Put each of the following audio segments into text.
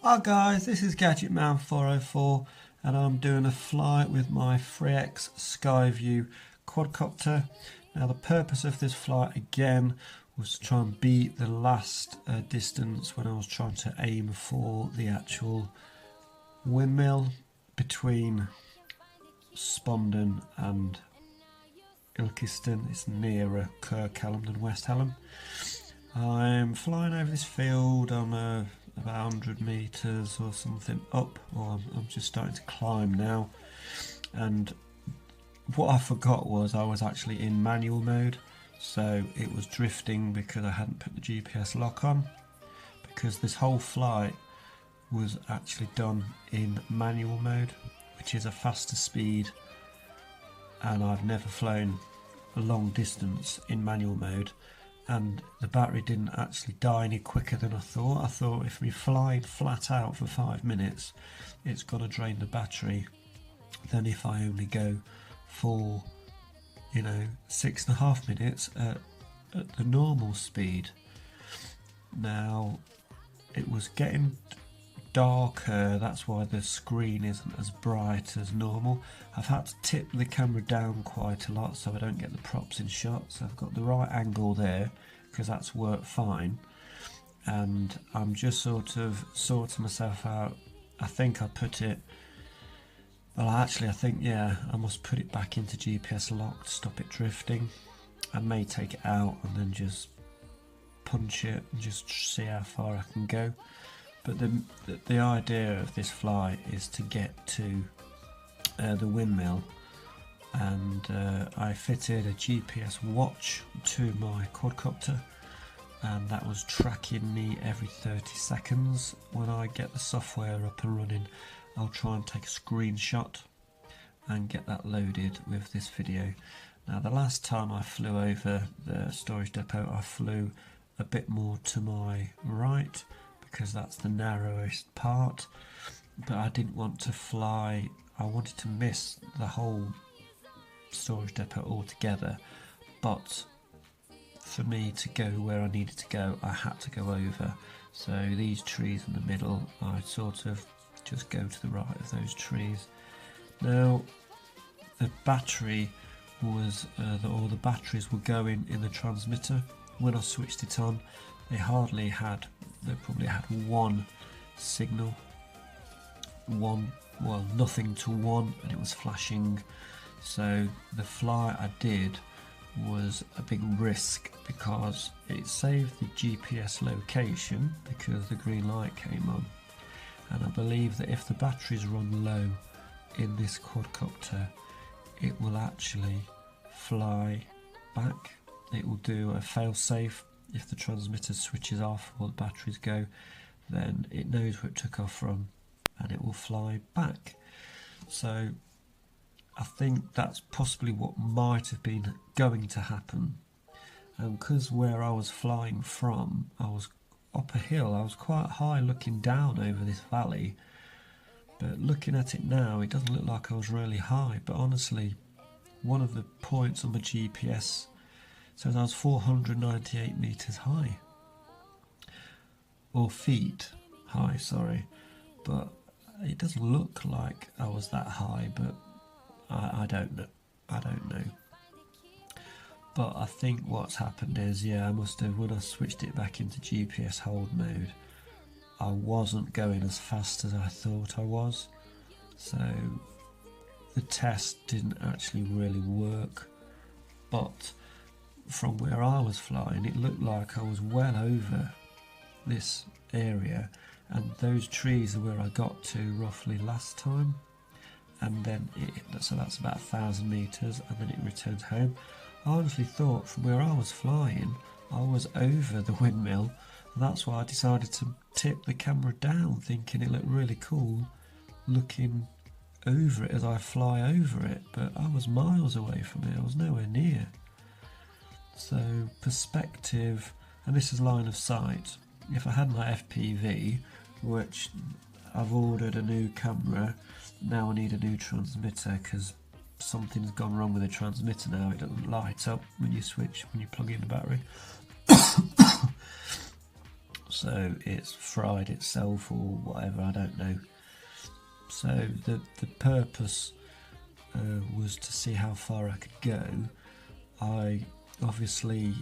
Hi guys, this is GadgetMan404 and I'm doing a flight with my FreeX SkyView quadcopter. Now the purpose of this flight again was to try and beat the last distance when I was trying to aim for the actual windmill between Spondon and Ilkeston. It's nearer Kirkhallam than West Hallam. I'm flying over this field on about 100 metres or something up, or I'm just starting to climb now, and what I forgot was I was actually in manual mode, so it was drifting because I hadn't put the GPS lock on, because this whole flight was actually done in manual mode, which is a faster speed, and I've never flown a long distance in manual mode. And the battery didn't actually die any quicker than I thought. I thought if we fly flat out for 5 minutes, it's going to drain the battery. Then if I only go for, 6.5 minutes at the normal speed. Now, it was getting darker, that's why the screen isn't as bright as normal. I've had to tip the camera down quite a lot so I don't get the props in shot, so I've got the right angle there because that's worked fine, and I'm just sort of sorting myself out. I think I put it, well actually I think yeah, I must put it back into GPS lock to stop it drifting. I may take it out and then just punch it and just see how far I can go. But the idea of this flight is to get to the windmill, and I fitted a GPS watch to my quadcopter, and that was tracking me every 30 seconds. When I get the software up and running, I'll try and take a screenshot and get that loaded with this video. Now the last time I flew over the storage depot, I flew a bit more to my right, because that's the narrowest part, but I didn't want to fly, I wanted to miss the whole storage depot altogether, but for me to go where I needed to go, I had to go over. So these trees in the middle, I sort of just go to the right of those trees. Now the battery was, all the batteries were going in the transmitter. When I switched it on, they probably had one signal, nothing to one, and it was flashing. So the flight I did was a big risk because it saved the GPS location because the green light came on, and I believe that if the batteries run low in this quadcopter, it will actually fly back. It will do a fail-safe. If the transmitter switches off or the batteries go, then it knows where it took off from and it will fly back. So I think that's possibly what might have been going to happen. And because where I was flying from, I was up a hill, I was quite high looking down over this valley, but looking at it now, it doesn't look like I was really high. But honestly, one of the points on the GPS says I was 498 metres high, or feet high, sorry, but it doesn't look like I was that high, but I don't know. But I think what's happened is, yeah, I must have, when I switched it back into GPS hold mode, I wasn't going as fast as I thought I was, so the test didn't actually really work. But from where I was flying, it looked like I was well over this area, and those trees are where I got to roughly last time, and then so that's about 1,000 metres, and then it returns home. I honestly thought from where I was flying I was over the windmill, and that's why I decided to tip the camera down, thinking it looked really cool looking over it as I fly over it, but I was miles away from it, I was nowhere near. So perspective, and this is line of sight. If I had my FPV, which I've ordered a new camera, now I need a new transmitter because something's gone wrong with the transmitter now. It doesn't light up when you plug in the battery. So it's fried itself or whatever, I don't know. So the purpose was to see how far I could go. I obviously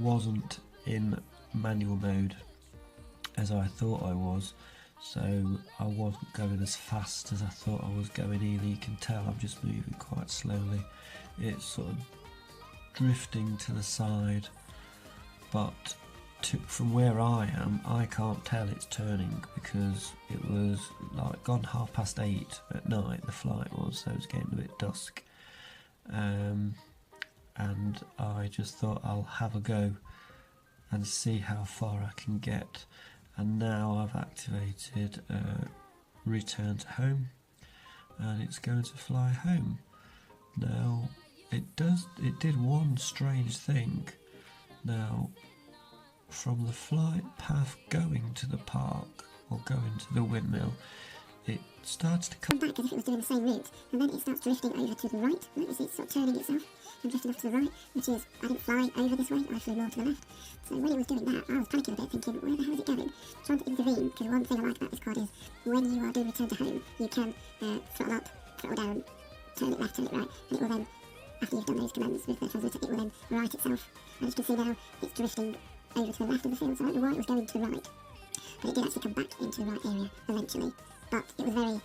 wasn't in manual mode as I thought I was, so I wasn't going as fast as I thought I was going either. You can tell I'm just moving quite slowly. It's sort of drifting to the side, but from where I am, I can't tell it's turning because it was like gone 8:30 at night, the flight was, so it was getting a bit dusk. And I just thought I'll have a go and see how far I can get. And now I've activated return to home, and it's going to fly home. Now it did one strange thing. Now, from the flight path going to the park or going to the windmill, it starts to come back as if it was doing the same route, and then it starts drifting over to the right. Notice it's sort of turning itself and drifting off to the right, which is, I didn't fly over this way, I flew more to the left. So when it was doing that, I was panicking a bit, thinking, where the hell is it going? Trying to intervene, because one thing I like about this quad is, when you are doing return to home, you can throttle up, throttle down, turn it left, turn it right, and it will then, after you've done those commands with the transmitter, it will then right itself. And as you can see now, it's drifting over to the left of the field, so I don't know why it was going to the right, but it did actually come back into the right area eventually. But it was very,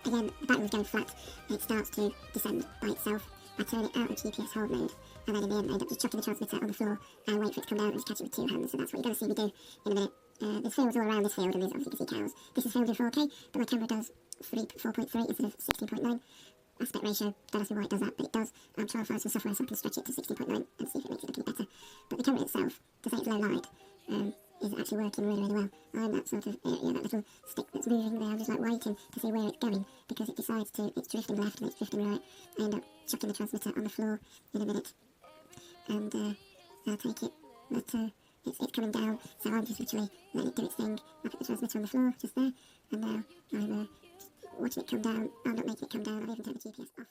again, the battery was going flat, and it starts to descend by itself. I turn it out of GPS hold mode, and then in the end I end up just chucking the transmitter on the floor and wait for it to come down and just catch it with 2 hands. So that's what you're going to see me do in a minute. There's fields all around this field, and there's obviously you can see cows. This is filmed in 4K, but my camera does 4.3 instead of 16.9 aspect ratio. Don't ask me why it does that, but it does. I'm trying to find some software so I can stretch it to 16.9 and see if it makes it look any better. But the camera itself, to say it's low light, is actually working really, really well. I'm that sort of area, that little stick that's moving there, I'm just like waiting to see where it's going, because it decides to, it's drifting left and it's drifting right. I end up chucking the transmitter on the floor in a minute, and I'll take it, but it's coming down, so I'm just literally letting it do its thing. I put the transmitter on the floor, just there, and now I'm watching it come down. I'm not making it come down, I've even turned the GPS off.